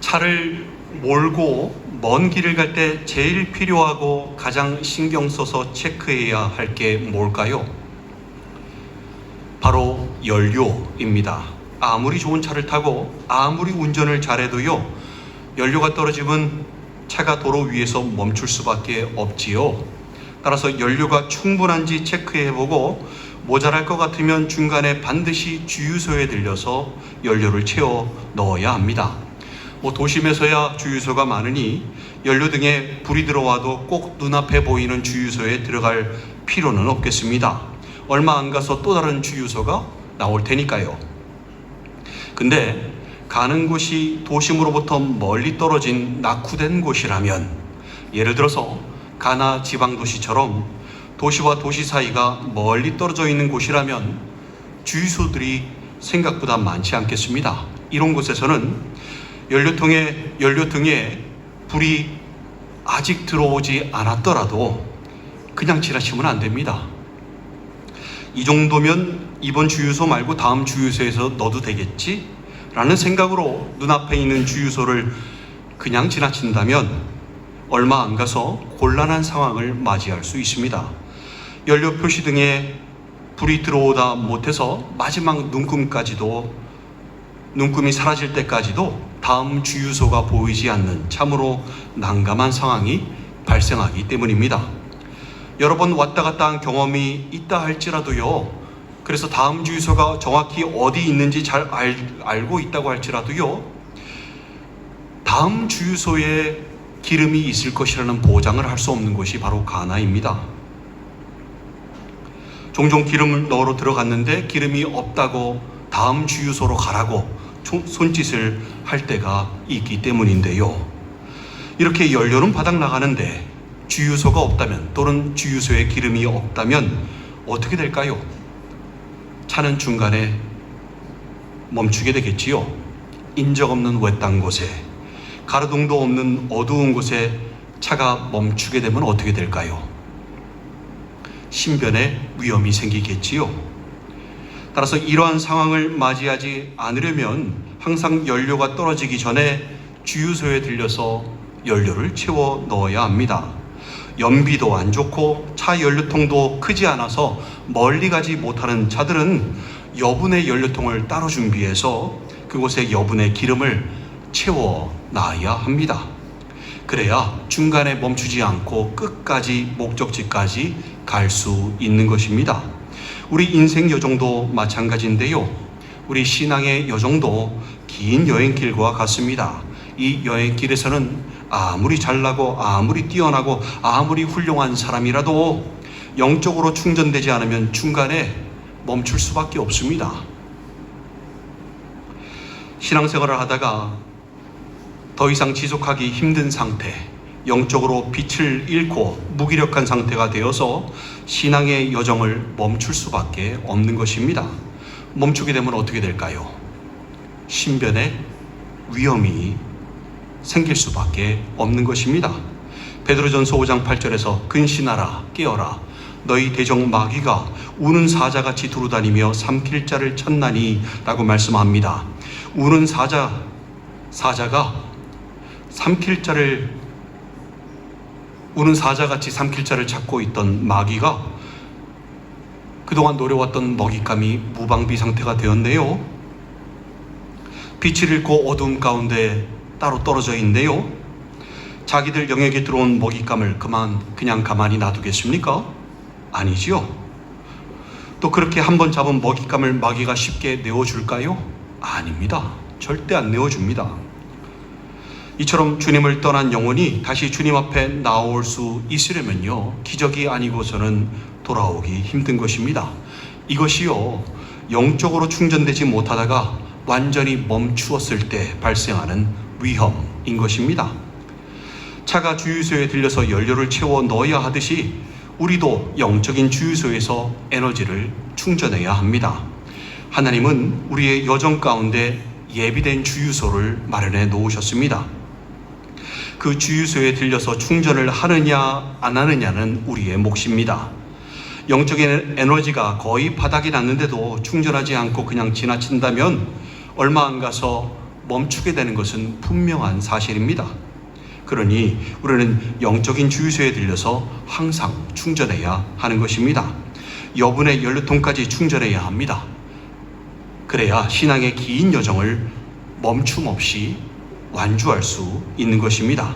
차를 몰고 먼 길을 갈 때 제일 필요하고 가장 신경 써서 체크해야 할 게 뭘까요? 바로 연료입니다. 아무리 좋은 차를 타고 아무리 운전을 잘해도요, 연료가 떨어지면 차가 도로 위에서 멈출 수밖에 없지요. 따라서 연료가 충분한지 체크해보고 모자랄 것 같으면 중간에 반드시 주유소에 들려서 연료를 채워 넣어야 합니다. 도심에서야 주유소가 많으니 연료등에 불이 들어와도 꼭 눈앞에 보이는 주유소에 들어갈 필요는 없겠습니다. 얼마 안 가서 또 다른 주유소가 나올 테니까요. 근데 가는 곳이 도심으로부터 멀리 떨어진 낙후된 곳이라면, 예를 들어서 가나 지방도시처럼 도시와 도시 사이가 멀리 떨어져 있는 곳이라면 주유소들이 생각보다 많지 않겠습니다. 이런 곳에서는 연료등에 불이 아직 들어오지 않았더라도 그냥 지나치면 안 됩니다. 이 정도면 이번 주유소 말고 다음 주유소에서 넣어도 되겠지? 라는 생각으로 눈앞에 있는 주유소를 그냥 지나친다면 얼마 안 가서 곤란한 상황을 맞이할 수 있습니다. 연료 표시등에 불이 들어오다 못해서 마지막 눈금이 사라질 때까지도 다음 주유소가 보이지 않는 참으로 난감한 상황이 발생하기 때문입니다. 여러 번 왔다 갔다 한 경험이 있다 할지라도요, 그래서 다음 주유소가 정확히 어디 있는지 잘 알고 있다고 할지라도요, 다음 주유소에 기름이 있을 것이라는 보장을 할 수 없는 곳이 바로 가나입니다. 종종 기름을 넣으러 들어갔는데 기름이 없다고 다음 주유소로 가라고 손짓을 할 때가 있기 때문인데요. 이렇게 연료는 바닥 나가는데 주유소가 없다면, 또는 주유소에 기름이 없다면 어떻게 될까요? 차는 중간에 멈추게 되겠지요. 인적 없는 외딴 곳에, 가로등도 없는 어두운 곳에 차가 멈추게 되면 어떻게 될까요? 신변에 위험이 생기겠지요. 따라서 이러한 상황을 맞이하지 않으려면 항상 연료가 떨어지기 전에 주유소에 들려서 연료를 채워 넣어야 합니다. 연비도 안 좋고 차 연료통도 크지 않아서 멀리 가지 못하는 차들은 여분의 연료통을 따로 준비해서 그곳에 여분의 기름을 채워 놔야 합니다. 그래야 중간에 멈추지 않고 끝까지 목적지까지 갈 수 있는 것입니다. 우리 인생 여정도 마찬가지인데요. 우리 신앙의 여정도 긴 여행길과 같습니다. 이 여행길에서는 아무리 잘나고 아무리 뛰어나고 아무리 훌륭한 사람이라도 영적으로 충전되지 않으면 중간에 멈출 수밖에 없습니다. 신앙생활을 하다가 더 이상 지속하기 힘든 상태, 영적으로 빛을 잃고 무기력한 상태가 되어서 신앙의 여정을 멈출 수밖에 없는 것입니다. 멈추게 되면 어떻게 될까요? 신변에 위험이 생길 수밖에 없는 것입니다. 베드로전서 5장 8절에서 근신하라, 깨어라, 너희 대적 마귀가 우는 사자같이 두루다니며 삼킬 자를 찾나니 라고 말씀합니다. 우는 사자가 우는 사자같이 삼킬 자를 찾고 있던 마귀가 그동안 노려왔던 먹잇감이 무방비 상태가 되었네요. 빛을 잃고 어두움 가운데 따로 떨어져 있는데요. 자기들 영역에 들어온 먹잇감을 그냥 가만히 놔두겠습니까? 아니지요. 또 그렇게 한번 잡은 먹잇감을 마귀가 쉽게 내어줄까요? 아닙니다. 절대 안 내어줍니다. 이처럼 주님을 떠난 영혼이 다시 주님 앞에 나올 수 있으려면요, 기적이 아니고서는 돌아오기 힘든 것입니다. 이것이요, 영적으로 충전되지 못하다가 완전히 멈추었을 때 발생하는 위험인 것입니다. 차가 주유소에 들려서 연료를 채워 넣어야 하듯이 우리도 영적인 주유소에서 에너지를 충전해야 합니다. 하나님은 우리의 여정 가운데 예비된 주유소를 마련해 놓으셨습니다. 그 주유소에 들려서 충전을 하느냐 안 하느냐는 우리의 몫입니다. 영적인 에너지가 거의 바닥이 났는데도 충전하지 않고 그냥 지나친다면 얼마 안 가서 멈추게 되는 것은 분명한 사실입니다. 그러니 우리는 영적인 주유소에 들려서 항상 충전해야 하는 것입니다. 여분의 연료통까지 충전해야 합니다. 그래야 신앙의 긴 여정을 멈춤 없이 완주할 수 있는 것입니다.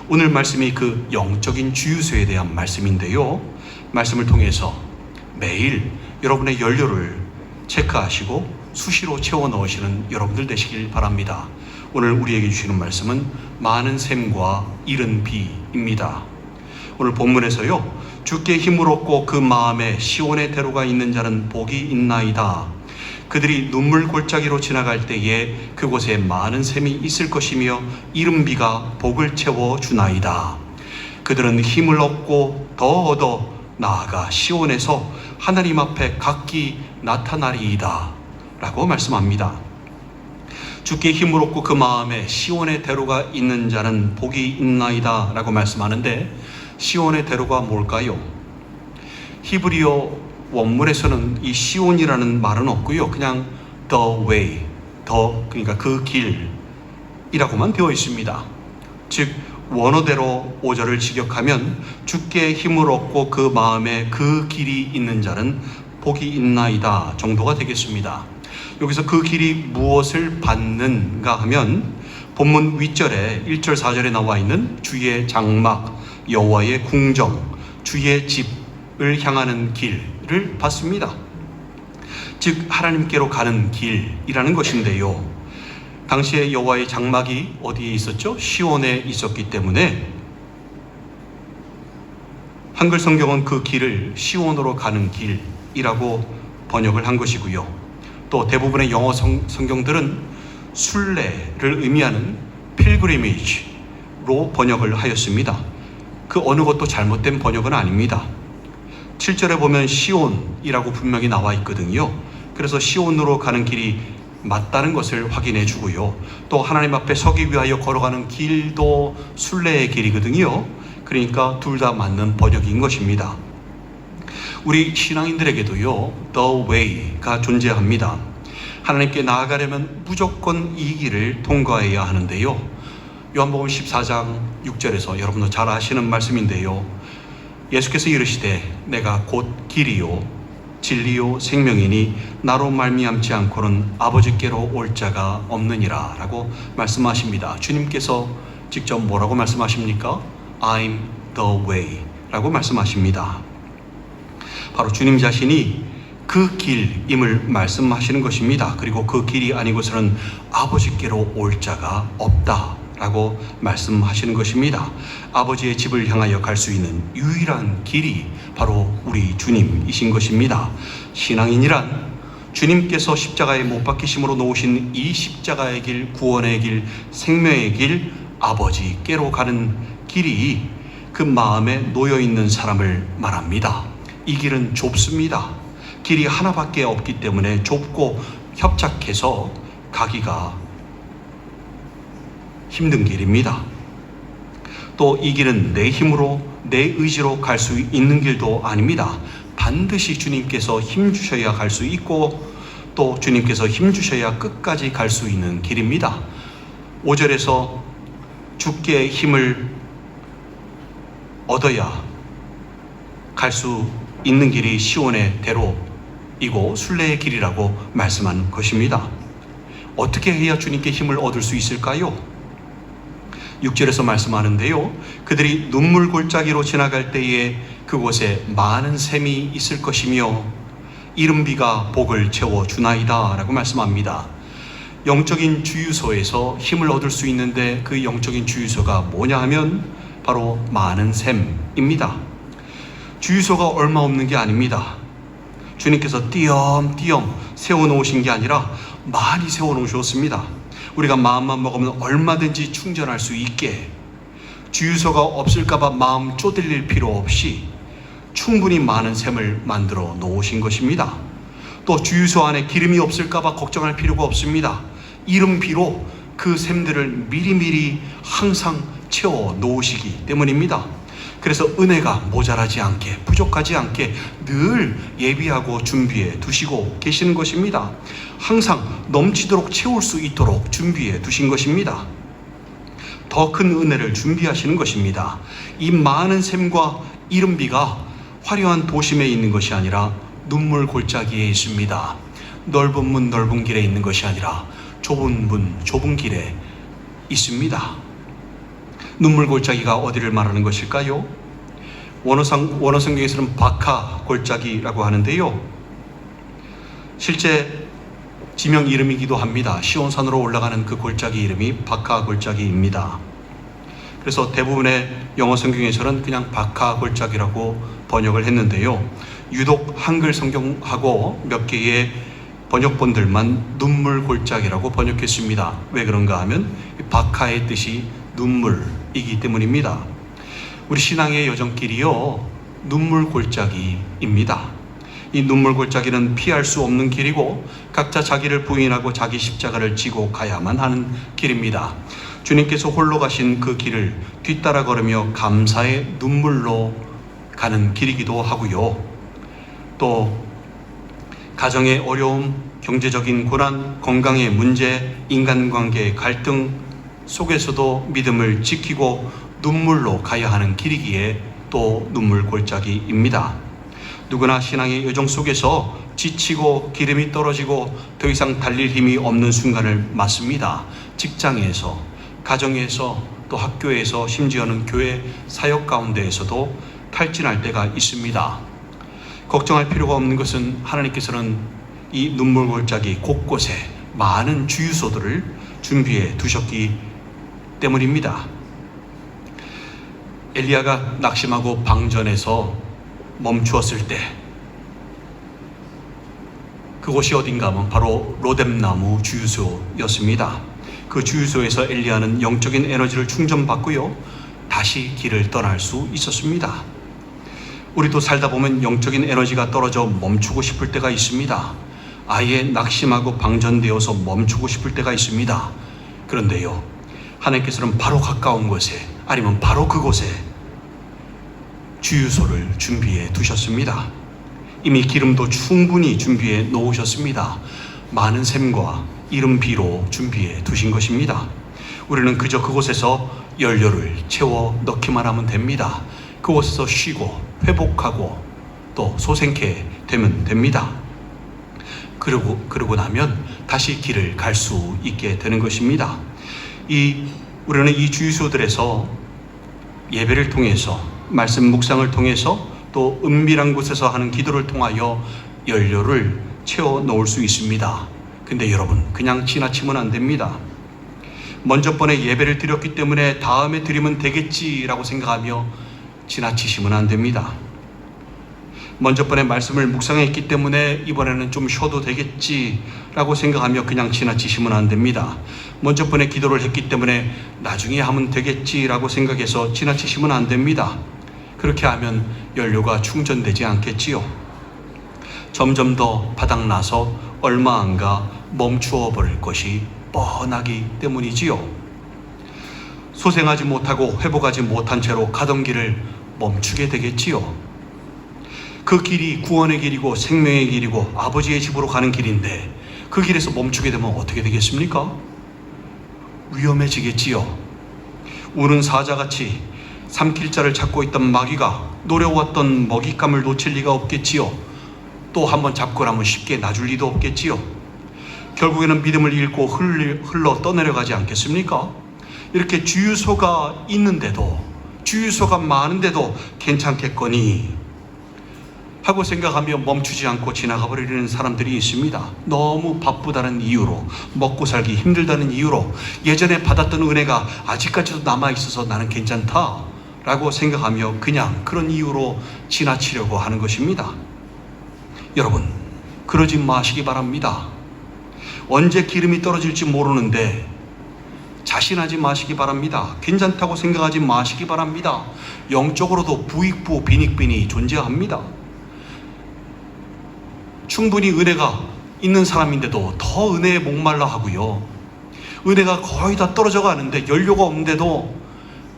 오늘 말씀이 그 영적인 주유소에 대한 말씀인데요. 말씀을 통해서 매일 여러분의 연료를 체크하시고 수시로 채워 넣으시는 여러분들 되시길 바랍니다. 오늘 우리에게 주시는 말씀은 많은 샘과 이른 비입니다. 오늘 본문에서요, 주께 힘을 얻고 그 마음에 시온의 대로가 있는 자는 복이 있나이다. 그들이 눈물 골짜기로 지나갈 때에 그곳에 많은 샘이 있을 것이며 이른 비가 복을 채워 주나이다. 그들은 힘을 얻고 더 얻어 나아가 시온에서 하나님 앞에 각기 나타나리이다 라고 말씀합니다. 주께 힘을 얻고 그 마음에 시온의 대로가 있는 자는 복이 있나이다 라고 말씀하는데, 시온의 대로가 뭘까요? 히브리어 원문에서는 이 시온이라는 말은 없고요, 그냥 the way, 그러니까 그 길이라고만 되어 있습니다. 즉 원어대로 5절을 직역하면 주께 힘을 얻고 그 마음에 그 길이 있는 자는 복이 있나이다 정도가 되겠습니다. 여기서 그 길이 무엇을 받는가 하면 본문 윗절에 1절 4절에 나와 있는 주의 장막, 여호와의 궁정, 주의 집을 향하는 길을 받습니다. 즉 하나님께로 가는 길이라는 것인데요, 당시에 여호와의 장막이 어디에 있었죠? 시온에 있었기 때문에 한글 성경은 그 길을 시온으로 가는 길이라고 번역을 한 것이고요, 또 대부분의 영어 성경들은 순례를 의미하는 pilgrimage로 번역을 하였습니다. 그 어느 것도 잘못된 번역은 아닙니다. 7절에 보면 시온이라고 분명히 나와 있거든요. 그래서 시온으로 가는 길이 맞다는 것을 확인해 주고요, 또 하나님 앞에 서기 위하여 걸어가는 길도 순례의 길이거든요. 그러니까 둘 다 맞는 번역인 것입니다. 우리 신앙인들에게도요, the way가 존재합니다. 하나님께 나아가려면 무조건 이 길을 통과해야 하는데요, 요한복음 14장 6절에서 여러분도 잘 아시는 말씀인데요, 예수께서 이르시되 내가 곧 길이요 진리요 생명이니 나로 말미암지 않고는 아버지께로 올 자가 없느니라 라고 말씀하십니다. 주님께서 직접 뭐라고 말씀하십니까? I'm the way 라고 말씀하십니다. 바로 주님 자신이 그 길임을 말씀하시는 것입니다. 그리고 그 길이 아니고서는 아버지께로 올 자가 없다 라고 말씀하시는 것입니다. 아버지의 집을 향하여 갈 수 있는 유일한 길이 바로 우리 주님이신 것입니다. 신앙인이란 주님께서 십자가에 못 박히심으로 놓으신 이 십자가의 길, 구원의 길, 생명의 길, 아버지께로 가는 길이 그 마음에 놓여있는 사람을 말합니다. 이 길은 좁습니다. 길이 하나밖에 없기 때문에 좁고 협착해서 가기가 힘든 길입니다. 또 이 길은 내 힘으로, 내 의지로 갈 수 있는 길도 아닙니다. 반드시 주님께서 힘 주셔야 갈 수 있고, 또 주님께서 힘 주셔야 끝까지 갈 수 있는 길입니다. 5절에서 주께 힘을 얻어야 갈 수 있는 길이 시온의 대로이고 순례의 길이라고 말씀한 것입니다. 어떻게 해야 주님께 힘을 얻을 수 있을까요? 6절에서 말씀하는데요, 그들이 눈물 골짜기로 지나갈 때에 그곳에 많은 샘이 있을 것이며 이른 비가 복을 채워 주나이다 라고 말씀합니다. 영적인 주유소에서 힘을 얻을 수 있는데 그 영적인 주유소가 뭐냐 하면 바로 많은 샘입니다. 주유소가 얼마 없는 게 아닙니다. 주님께서 띄엄띄엄 세워놓으신 게 아니라 많이 세워놓으셨습니다. 우리가 마음만 먹으면 얼마든지 충전할 수 있게, 주유소가 없을까봐 마음 쪼들릴 필요 없이 충분히 많은 샘을 만들어 놓으신 것입니다. 또 주유소 안에 기름이 없을까봐 걱정할 필요가 없습니다. 이른 비로 그 샘들을 미리미리 항상 채워 놓으시기 때문입니다. 그래서 은혜가 모자라지 않게, 부족하지 않게 늘 예비하고 준비해 두시고 계시는 것입니다. 항상 넘치도록 채울 수 있도록 준비해 두신 것입니다. 더 큰 은혜를 준비하시는 것입니다. 이 많은 샘과 이른비가 화려한 도심에 있는 것이 아니라 눈물 골짜기에 있습니다. 넓은 문 넓은 길에 있는 것이 아니라 좁은 문 좁은 길에 있습니다. 눈물 골짜기가 어디를 말하는 것일까요? 원어 성경에서는 바카 골짜기라고 하는데요, 실제 지명 이름이기도 합니다. 시온산으로 올라가는 그 골짜기 이름이 바카 골짜기입니다. 그래서 대부분의 영어 성경에서는 그냥 바카 골짜기라고 번역을 했는데요, 유독 한글 성경하고 몇 개의 번역본들만 눈물 골짜기라고 번역했습니다. 왜 그런가 하면 바카의 뜻이 눈물이기 때문입니다. 우리 신앙의 여정길이요, 눈물 골짜기입니다. 이 눈물 골짜기는 피할 수 없는 길이고 각자 자기를 부인하고 자기 십자가를 지고 가야만 하는 길입니다. 주님께서 홀로 가신 그 길을 뒤따라 걸으며 감사의 눈물로 가는 길이기도 하고요, 또 가정의 어려움, 경제적인 고난, 건강의 문제, 인간관계의 갈등 속에서도 믿음을 지키고 눈물로 가야 하는 길이기에 또 눈물 골짜기입니다. 누구나 신앙의 여정 속에서 지치고 기름이 떨어지고 더 이상 달릴 힘이 없는 순간을 맞습니다. 직장에서, 가정에서, 또 학교에서, 심지어는 교회 사역 가운데에서도 탈진할 때가 있습니다. 걱정할 필요가 없는 것은 하나님께서는 이 눈물 골짜기 곳곳에 많은 주유소들을 준비해 두셨기 때문입니다. 엘리야가 낙심하고 방전에서 멈추었을 때 그곳이 어딘가 하면 바로 로뎀나무 주유소였습니다. 그 주유소에서 엘리야는 영적인 에너지를 충전받고요, 다시 길을 떠날 수 있었습니다. 우리도 살다 보면 영적인 에너지가 떨어져 멈추고 싶을 때가 있습니다. 아예 낙심하고 방전되어서 멈추고 싶을 때가 있습니다. 그런데요, 하나님께서는 바로 가까운 곳에, 아니면 바로 그곳에 주유소를 준비해 두셨습니다. 이미 기름도 충분히 준비해 놓으셨습니다. 많은 샘과 이른 비로 준비해 두신 것입니다. 우리는 그저 그곳에서 연료를 채워 넣기만 하면 됩니다. 그곳에서 쉬고 회복하고 또 소생케 되면 됩니다. 그러고 나면 다시 길을 갈 수 있게 되는 것입니다. 우리는 이 주유소들에서 예배를 통해서, 말씀 묵상을 통해서, 또 은밀한 곳에서 하는 기도를 통하여 연료를 채워 넣을 수 있습니다. 근데 여러분, 그냥 지나치면 안 됩니다. 먼저 번에 예배를 드렸기 때문에 다음에 드리면 되겠지라고 생각하며 지나치시면 안 됩니다. 먼저 번에 말씀을 묵상했기 때문에 이번에는 좀 쉬어도 되겠지라고 생각하며 그냥 지나치시면 안 됩니다. 먼저 번에 기도를 했기 때문에 나중에 하면 되겠지라고 생각해서 지나치시면 안 됩니다. 그렇게 하면 연료가 충전되지 않겠지요. 점점 더 바닥나서 얼마 안 가 멈추어 버릴 것이 뻔하기 때문이지요. 소생하지 못하고 회복하지 못한 채로 가던 길을 멈추게 되겠지요. 그 길이 구원의 길이고 생명의 길이고 아버지의 집으로 가는 길인데 그 길에서 멈추게 되면 어떻게 되겠습니까? 위험해지겠지요. 우는 사자같이 삼킬 자를 찾고 있던 마귀가 노려왔던 먹잇감을 놓칠 리가 없겠지요. 또 한번 잡고 나면 쉽게 놔줄 리도 없겠지요. 결국에는 믿음을 잃고 흘러 떠내려가지 않겠습니까? 이렇게 주유소가 있는데도, 주유소가 많은데도 괜찮겠거니 하고 생각하며 멈추지 않고 지나가 버리는 사람들이 있습니다. 너무 바쁘다는 이유로, 먹고 살기 힘들다는 이유로, 예전에 받았던 은혜가 아직까지도 남아있어서 나는 괜찮다 라고 생각하며 그냥 그런 이유로 지나치려고 하는 것입니다. 여러분, 그러지 마시기 바랍니다. 언제 기름이 떨어질지 모르는데 자신하지 마시기 바랍니다. 괜찮다고 생각하지 마시기 바랍니다. 영적으로도 부익부 빈익빈이 존재합니다. 충분히 은혜가 있는 사람인데도 더 은혜에 목말라 하고요, 은혜가 거의 다 떨어져 가는데 연료가 없는데도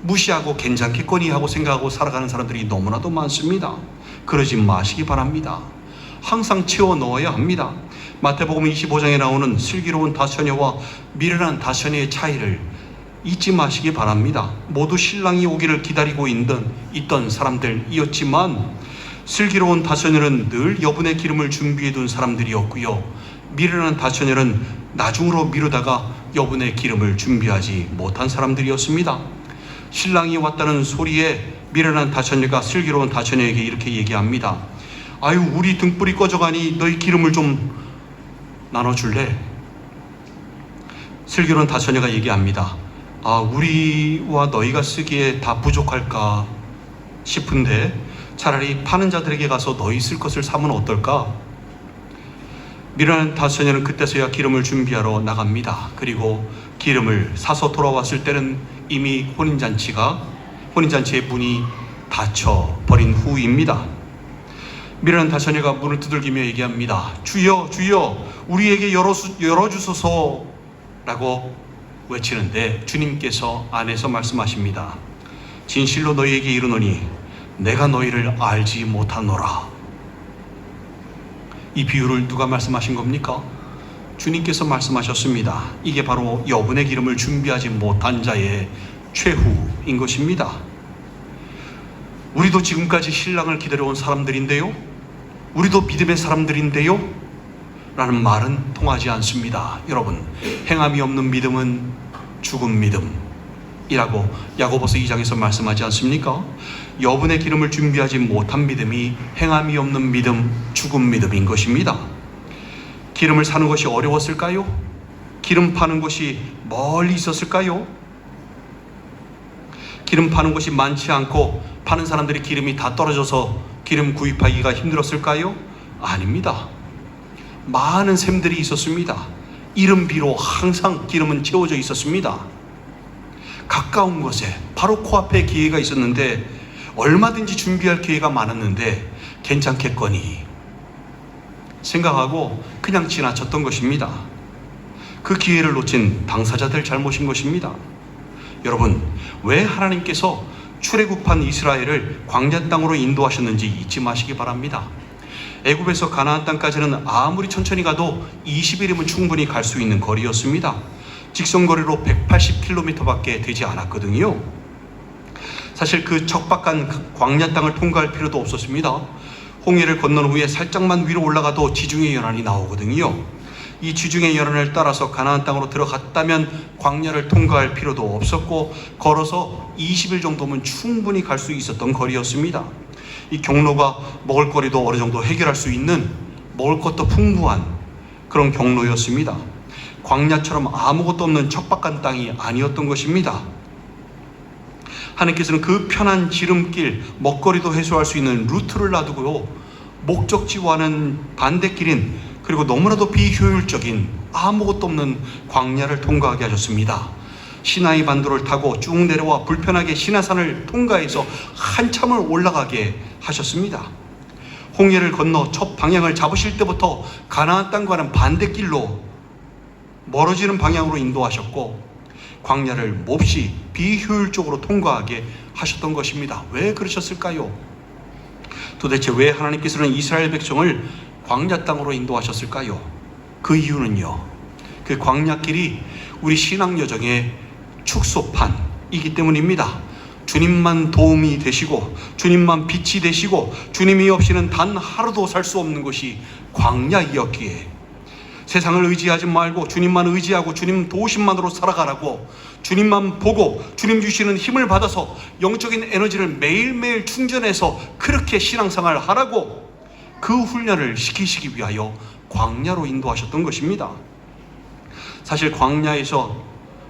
무시하고 괜찮겠거니 하고 생각하고 살아가는 사람들이 너무나도 많습니다. 그러지 마시기 바랍니다. 항상 채워 넣어야 합니다. 마태복음 25장에 나오는 슬기로운 다처녀와 미련한 다처녀의 차이를 잊지 마시기 바랍니다. 모두 신랑이 오기를 기다리고 있던 사람들이었지만 슬기로운 다처녀는 늘 여분의 기름을 준비해 둔 사람들이었고요, 미련한 다처녀는 나중으로 미루다가 여분의 기름을 준비하지 못한 사람들이었습니다. 신랑이 왔다는 소리에 미련한 다처녀가 슬기로운 다처녀에게 이렇게 얘기합니다. 아유, 우리 등불이 꺼져가니 너희 기름을 좀 나눠줄래? 슬기로운 다처녀가 얘기합니다. 우리와 너희가 쓰기에 다 부족할까 싶은데 차라리 파는 자들에게 가서 너희 쓸 것을 사면 어떨까? 미련한 다처녀는 그때서야 기름을 준비하러 나갑니다. 그리고 기름을 사서 돌아왔을 때는 이미 혼인잔치의 문이 닫혀 버린 후입니다. 미련한 다처녀가 문을 두들기며 얘기합니다. 주여, 주여, 우리에게 열어주소서 라고 외치는데 주님께서 안에서 말씀하십니다. 진실로 너희에게 이르노니 내가 너희를 알지 못하노라. 이 비유를 누가 말씀하신 겁니까? 주님께서 말씀하셨습니다. 이게 바로 여분의 기름을 준비하지 못한 자의 최후인 것입니다. 우리도 지금까지 신랑을 기다려온 사람들인데요, 우리도 믿음의 사람들인데요 라는 말은 통하지 않습니다. 여러분, 행함이 없는 믿음은 죽은 믿음이라고 야고보서 2장에서 말씀하지 않습니까? 여분의 기름을 준비하지 못한 믿음이 행함이 없는 믿음, 죽은 믿음인 것입니다. 기름을 사는 것이 어려웠을까요? 기름 파는 곳이 멀리 있었을까요? 기름 파는 곳이 많지 않고 파는 사람들이 기름이 다 떨어져서 기름 구입하기가 힘들었을까요? 아닙니다. 많은 샘들이 있었습니다. 이른비로 항상 기름은 채워져 있었습니다. 가까운 곳에 바로 코앞에 기회가 있었는데 얼마든지 준비할 기회가 많았는데 괜찮겠거니 생각하고 그냥 지나쳤던 것입니다. 그 기회를 놓친 당사자들 잘못인 것입니다. 여러분, 왜 하나님께서 출애굽한 이스라엘을 광야 땅으로 인도하셨는지 잊지 마시기 바랍니다. 애굽에서 가나안 땅까지는 아무리 천천히 가도 20일이면 충분히 갈 수 있는 거리였습니다. 직선거리로 180km밖에 되지 않았거든요. 사실 그 척박한 광야 땅을 통과할 필요도 없었습니다. 홍해를 건넌 후에 살짝만 위로 올라가도 지중해 연안이 나오거든요. 이 지중해 연안을 따라서 가나안 땅으로 들어갔다면 광야를 통과할 필요도 없었고 걸어서 20일 정도면 충분히 갈 수 있었던 거리였습니다. 이 경로가 먹을거리도 어느 정도 해결할 수 있는, 먹을 것도 풍부한 그런 경로였습니다. 광야처럼 아무것도 없는 척박한 땅이 아니었던 것입니다. 하나님께서는 그 편한 지름길, 먹거리도 해소할 수 있는 루트를 놔두고요, 목적지와는 반대길인, 그리고 너무나도 비효율적인 아무것도 없는 광야를 통과하게 하셨습니다. 시나이 반도를 타고 쭉 내려와 불편하게 시나산을 통과해서 한참을 올라가게 하셨습니다. 홍해를 건너 첫 방향을 잡으실 때부터 가나안 땅과는 반대길로 멀어지는 방향으로 인도하셨고 광야를 몹시 비효율적으로 통과하게 하셨던 것입니다. 왜 그러셨을까요? 도대체 왜 하나님께서는 이스라엘 백성을 광야 땅으로 인도하셨을까요? 그 이유는요, 그 광야길이 우리 신앙 여정의 축소판이기 때문입니다. 주님만 도움이 되시고 주님만 빛이 되시고 주님이 없이는 단 하루도 살 수 없는 것이 광야이었기에 세상을 의지하지 말고 주님만 의지하고 주님 도우심만으로 살아가라고, 주님만 보고 주님 주시는 힘을 받아서 영적인 에너지를 매일매일 충전해서 그렇게 신앙생활을 하라고 그 훈련을 시키시기 위하여 광야로 인도하셨던 것입니다. 사실 광야에서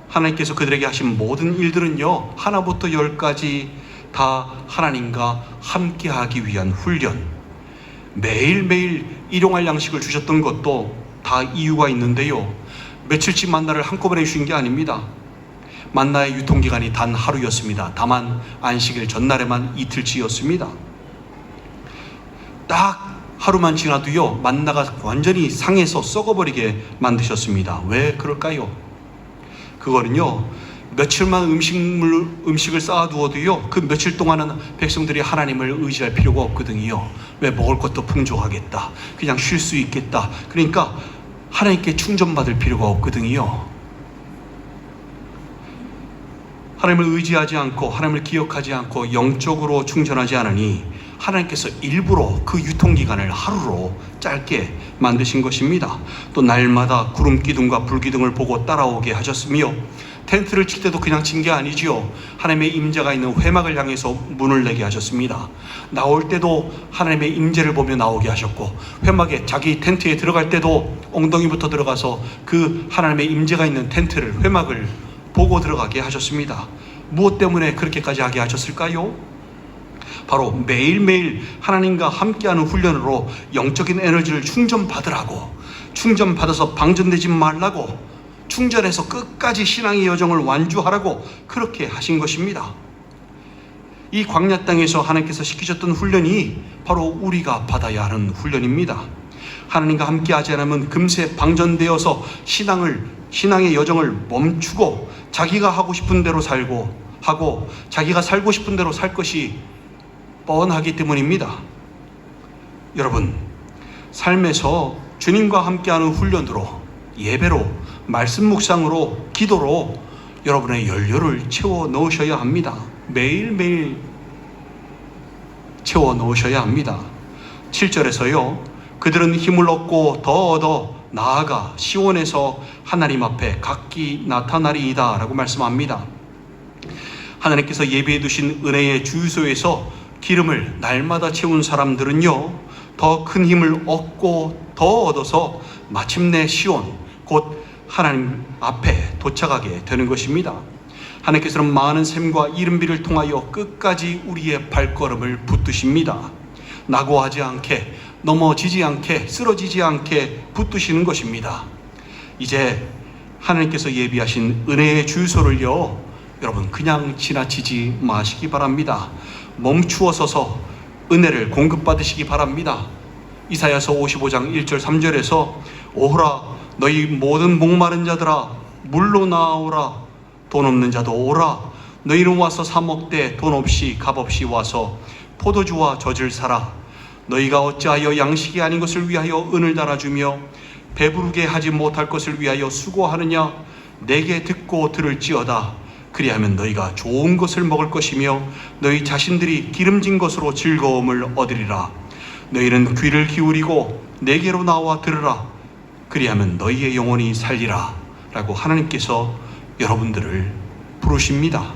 하나님께서 그들에게 하신 모든 일들은요, 하나부터 열까지 다 하나님과 함께하기 위한 훈련, 매일매일 일용할 양식을 주셨던 것도 다 이유가 있는데요, 며칠치 만나를 한꺼번에 주신 게 아닙니다. 만나의 유통기간이 단 하루였습니다. 다만 안식일 전날에만 이틀치였습니다. 딱 하루만 지나도요, 만나가 완전히 상해서 썩어버리게 만드셨습니다. 왜 그럴까요? 그거는요, 며칠만 음식을 쌓아두어도요, 그 며칠 동안은 백성들이 하나님을 의지할 필요가 없거든요. 왜? 먹을 것도 풍족하겠다, 그냥 쉴 수 있겠다. 그러니까 하나님께 충전받을 필요가 없거든요. 하나님을 의지하지 않고 하나님을 기억하지 않고 영적으로 충전하지 않으니 하나님께서 일부러 그 유통기간을 하루로 짧게 만드신 것입니다. 또 날마다 구름 기둥과 불 기둥을 보고 따라오게 하셨으며, 텐트를 칠 때도 그냥 친 게 아니지요. 하나님의 임재가 있는 회막을 향해서 문을 내게 하셨습니다. 나올 때도 하나님의 임재를 보며 나오게 하셨고, 회막에 자기 텐트에 들어갈 때도 엉덩이부터 들어가서 그 하나님의 임재가 있는 텐트를, 회막을 보고 들어가게 하셨습니다. 무엇 때문에 그렇게까지 하게 하셨을까요? 바로 매일매일 하나님과 함께하는 훈련으로 영적인 에너지를 충전받으라고, 충전받아서 방전되지 말라고, 충전해서 끝까지 신앙의 여정을 완주하라고 그렇게 하신 것입니다. 이 광야 땅에서 하나님께서 시키셨던 훈련이 바로 우리가 받아야 하는 훈련입니다. 하나님과 함께하지 않으면 금세 방전되어서 신앙의 여정을 멈추고 자기가 하고 싶은 대로 살고 하고 자기가 살고 싶은 대로 살 것이 뻔하기 때문입니다. 여러분, 삶에서 주님과 함께하는 훈련으로, 예배로, 말씀 묵상으로, 기도로 여러분의 연료를 채워 넣으셔야 합니다. 매일매일 채워 넣으셔야 합니다. 7절에서요, 그들은 힘을 얻고 더 얻어 나아가 시온에서 하나님 앞에 각기 나타나리이다 라고 말씀합니다. 하나님께서 예비해 두신 은혜의 주유소에서 기름을 날마다 채운 사람들은요, 더 큰 힘을 얻고 더 얻어서 마침내 시온, 곧 하나님 앞에 도착하게 되는 것입니다. 하나님께서는 많은 샘과 이른비를 통하여 끝까지 우리의 발걸음을 붙드십니다. 낙오하지 않게, 넘어지지 않게, 쓰러지지 않게 붙드시는 것입니다. 이제 하나님께서 예비하신 은혜의 주유소를요, 여러분 그냥 지나치지 마시기 바랍니다. 멈추어 서서 은혜를 공급받으시기 바랍니다. 이사야서 55장 1절 3절에서 오호라 너희 모든 목마른 자들아 물로 나오라, 돈 없는 자도 오라, 너희는 와서 사 먹되 돈 없이 값 없이 와서 포도주와 젖을 사라. 너희가 어찌하여 양식이 아닌 것을 위하여 은을 달아주며 배부르게 하지 못할 것을 위하여 수고하느냐. 내게 듣고 들을지어다. 그리하면 너희가 좋은 것을 먹을 것이며 너희 자신들이 기름진 것으로 즐거움을 얻으리라. 너희는 귀를 기울이고 내게로 나와 들으라. 그리하면 너희의 영혼이 살리라 라고 하나님께서 여러분들을 부르십니다.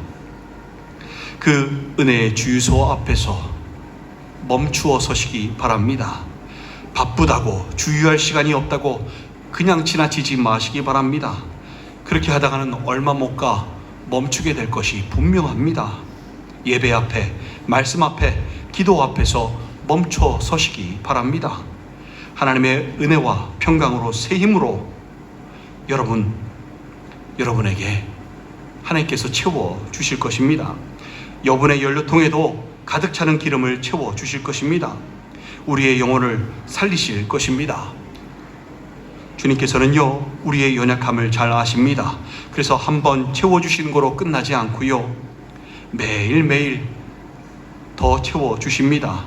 그 은혜의 주유소 앞에서 멈추어 서시기 바랍니다. 바쁘다고, 주유할 시간이 없다고 그냥 지나치지 마시기 바랍니다. 그렇게 하다가는 얼마 못 가 멈추게 될 것이 분명합니다. 예배 앞에, 말씀 앞에, 기도 앞에서 멈춰 서시기 바랍니다. 하나님의 은혜와 평강으로 새 힘으로 여러분에게 하나님께서 채워 주실 것입니다. 여분의 연료통에도 가득 차는 기름을 채워 주실 것입니다. 우리의 영혼을 살리실 것입니다. 주님께서는요, 우리의 연약함을 잘 아십니다. 그래서 한번 채워주시는 거로 끝나지 않고요, 매일매일 더 채워주십니다.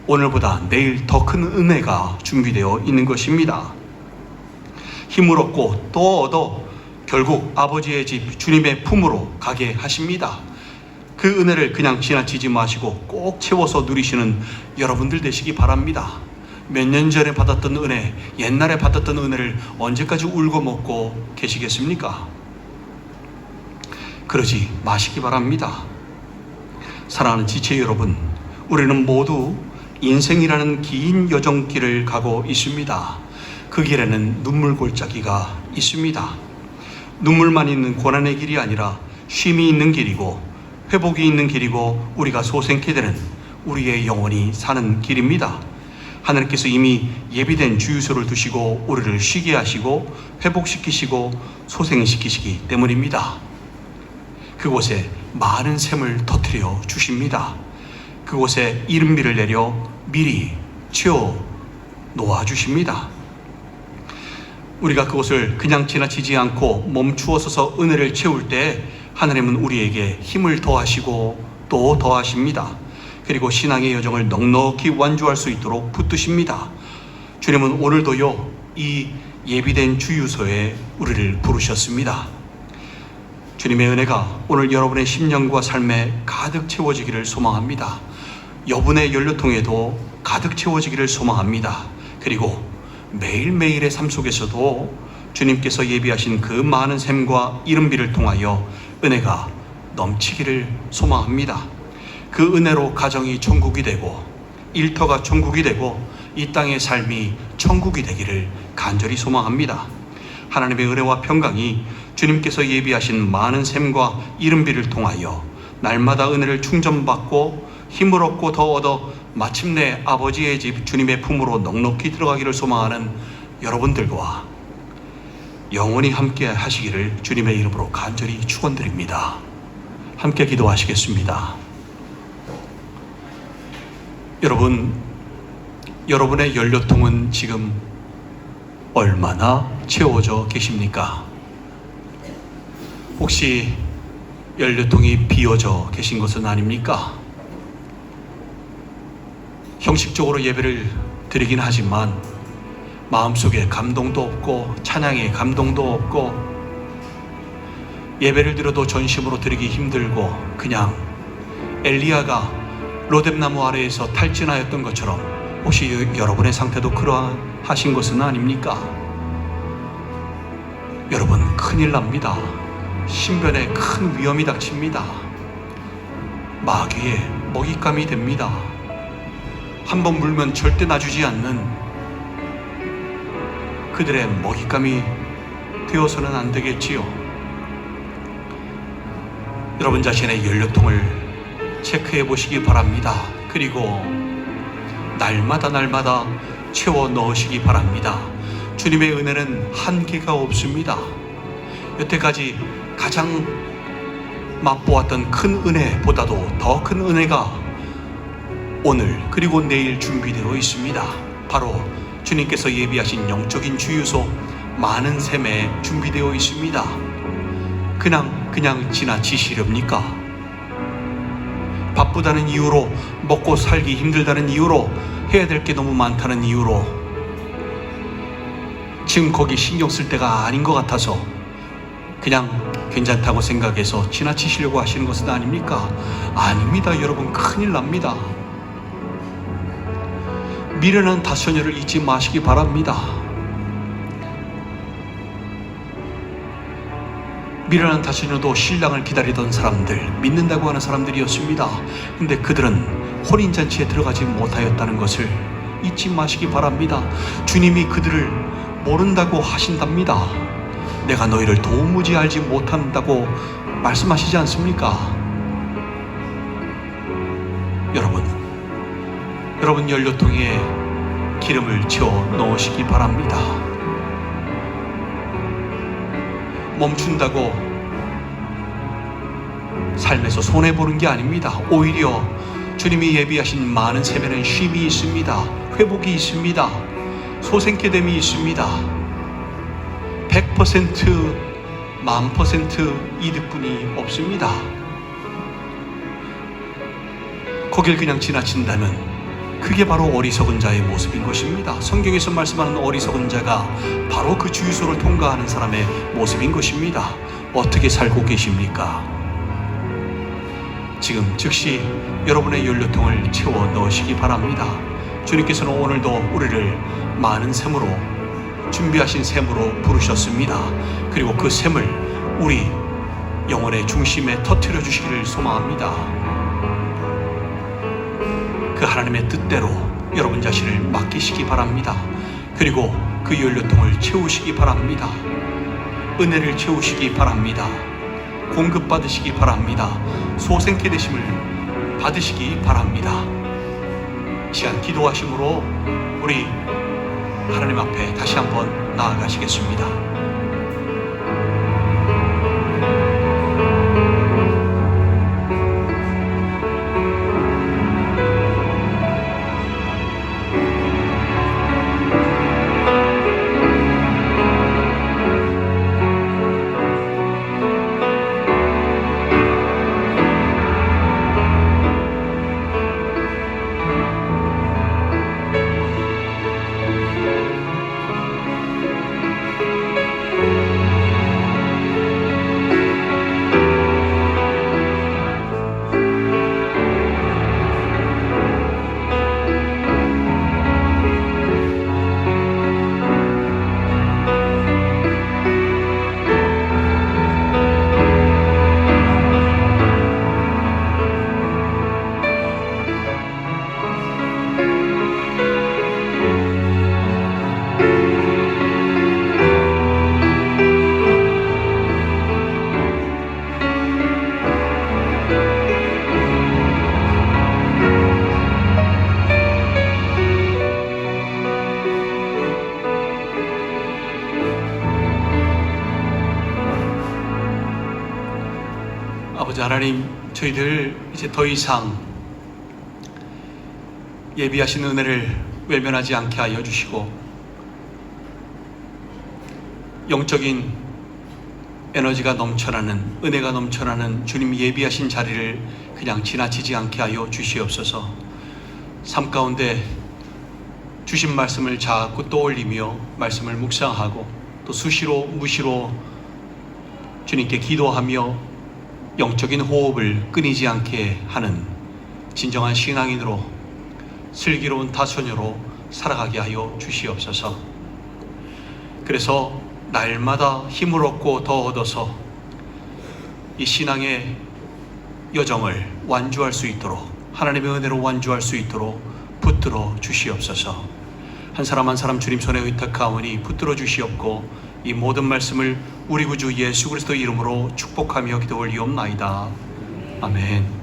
오늘보다 내일 더 큰 은혜가 준비되어 있는 것입니다. 힘을 얻고 또 얻어 결국 아버지의 집 주님의 품으로 가게 하십니다. 그 은혜를 그냥 지나치지 마시고 꼭 채워서 누리시는 여러분들 되시기 바랍니다. 몇 년 전에 받았던 은혜, 옛날에 받았던 은혜를 언제까지 울고 먹고 계시겠습니까? 그러지 마시기 바랍니다. 사랑하는 지체 여러분, 우리는 모두 인생이라는 긴 여정길을 가고 있습니다. 그 길에는 눈물 골짜기가 있습니다. 눈물만 있는 고난의 길이 아니라 쉼이 있는 길이고 회복이 있는 길이고 우리가 소생케 되는 우리의 영혼이 사는 길입니다. 하나님께서 이미 예비된 주유소를 두시고 우리를 쉬게 하시고 회복시키시고 소생시키시기 때문입니다. 그곳에 많은 샘을 터뜨려 주십니다. 그곳에 이른비를 내려 미리 채워 놓아 주십니다. 우리가 그곳을 그냥 지나치지 않고 멈추어 서서 은혜를 채울 때 하나님은 우리에게 힘을 더하시고 또 더하십니다. 그리고 신앙의 여정을 넉넉히 완주할 수 있도록 붙드십니다. 주님은 오늘도요, 이 예비된 주유소에 우리를 부르셨습니다. 주님의 은혜가 오늘 여러분의 심령과 삶에 가득 채워지기를 소망합니다. 여분의 연료통에도 가득 채워지기를 소망합니다. 그리고 매일매일의 삶 속에서도 주님께서 예비하신 그 많은 샘과 이른비를 통하여 은혜가 넘치기를 소망합니다. 그 은혜로 가정이 천국이 되고 일터가 천국이 되고 이 땅의 삶이 천국이 되기를 간절히 소망합니다. 하나님의 은혜와 평강이 주님께서 예비하신 많은 샘과 이른비를 통하여 날마다 은혜를 충전받고 힘을 얻고 더 얻어 마침내 아버지의 집 주님의 품으로 넉넉히 들어가기를 소망하는 여러분들과 영원히 함께 하시기를 주님의 이름으로 간절히 축원드립니다. 함께 기도하시겠습니다. 여러분, 여러분의 연료통은 지금 얼마나 채워져 계십니까? 혹시 연료통이 비어져 계신 것은 아닙니까? 형식적으로 예배를 드리긴 하지만 마음속에 감동도 없고 찬양에 감동도 없고 예배를 드려도 전심으로 드리기 힘들고 그냥 엘리야가 로뎀나무 아래에서 탈진하였던 것처럼 혹시 여러분의 상태도 그러하신 것은 아닙니까? 여러분, 큰일 납니다. 신변에 큰 위험이 닥칩니다. 마귀의 먹잇감이 됩니다. 한번 물면 절대 놔주지 않는 그들의 먹잇감이 되어서는 안 되겠지요. 여러분 자신의 연료통을 체크해 보시기 바랍니다. 그리고 날마다 채워 넣으시기 바랍니다. 주님의 은혜는 한계가 없습니다. 여태까지 가장 맛보았던 큰 은혜보다도 더 큰 은혜가 오늘 그리고 내일 준비되어 있습니다. 바로 주님께서 예비하신 영적인 주유소 많은 샘에 준비되어 있습니다. 그냥 지나치시렵니까? 바쁘다는 이유로, 먹고 살기 힘들다는 이유로, 해야 될 게 너무 많다는 이유로 지금 거기 신경 쓸 때가 아닌 것 같아서 그냥 괜찮다고 생각해서 지나치시려고 하시는 것은 아닙니까? 아닙니다. 여러분, 큰일 납니다. 미련한 다소녀를 잊지 마시기 바랍니다. 미련한 다소녀도 신랑을 기다리던 사람들, 믿는다고 하는 사람들이었습니다. 근데 그들은 혼인잔치에 들어가지 못하였다는 것을 잊지 마시기 바랍니다. 주님이 그들을 모른다고 하신답니다. 내가 너희를 도무지 알지 못한다고 말씀하시지 않습니까? 여러분 연료통에 기름을 채워 넣으시기 바랍니다. 멈춘다고 삶에서 손해보는 게 아닙니다. 오히려 주님이 예비하신 많은 샘에는 쉼이 있습니다. 회복이 있습니다. 소생케됨이 있습니다. 100% 1000% 이득뿐이 없습니다. 거길 그냥 지나친다면 그게 바로 어리석은 자의 모습인 것입니다. 성경에서 말씀하는 어리석은 자가 바로 그 주유소를 통과하는 사람의 모습인 것입니다. 어떻게 살고 계십니까? 지금 즉시 여러분의 연료통을 채워 넣으시기 바랍니다. 주님께서는 오늘도 우리를 많은 샘으로, 준비하신 샘으로 부르셨습니다. 그리고 그 샘을 우리 영혼의 중심에 터뜨려 주시기를 소망합니다. 그 하나님의 뜻대로 여러분 자신을 맡기시기 바랍니다. 그리고 그 연료통을 채우시기 바랍니다. 은혜를 채우시기 바랍니다. 공급받으시기 바랍니다. 소생케 되심을 받으시기 바랍니다. 이 시간 기도하심으로 우리 하나님 앞에 다시 한번 나아가시겠습니다. 아버지 하나님, 저희들 이제 더 이상 예비하신 은혜를 외면하지 않게 하여 주시고, 영적인 에너지가 넘쳐나는, 은혜가 넘쳐나는 주님 예비하신 자리를 그냥 지나치지 않게 하여 주시옵소서. 삶 가운데 주신 말씀을 자꾸 떠올리며 말씀을 묵상하고, 또 수시로 무시로 주님께 기도하며 영적인 호흡을 끊이지 않게 하는 진정한 신앙인으로, 슬기로운 다소녀로 살아가게 하여 주시옵소서. 그래서 날마다 힘을 얻고 더 얻어서 이 신앙의 여정을 완주할 수 있도록, 하나님의 은혜로 완주할 수 있도록 붙들어 주시옵소서. 한 사람 한 사람 주님 손에 의탁하오니 붙들어 주시옵고, 이 모든 말씀을 우리 구주 예수 그리스도 이름으로 축복하며 기도 올리옵나이다. 아멘.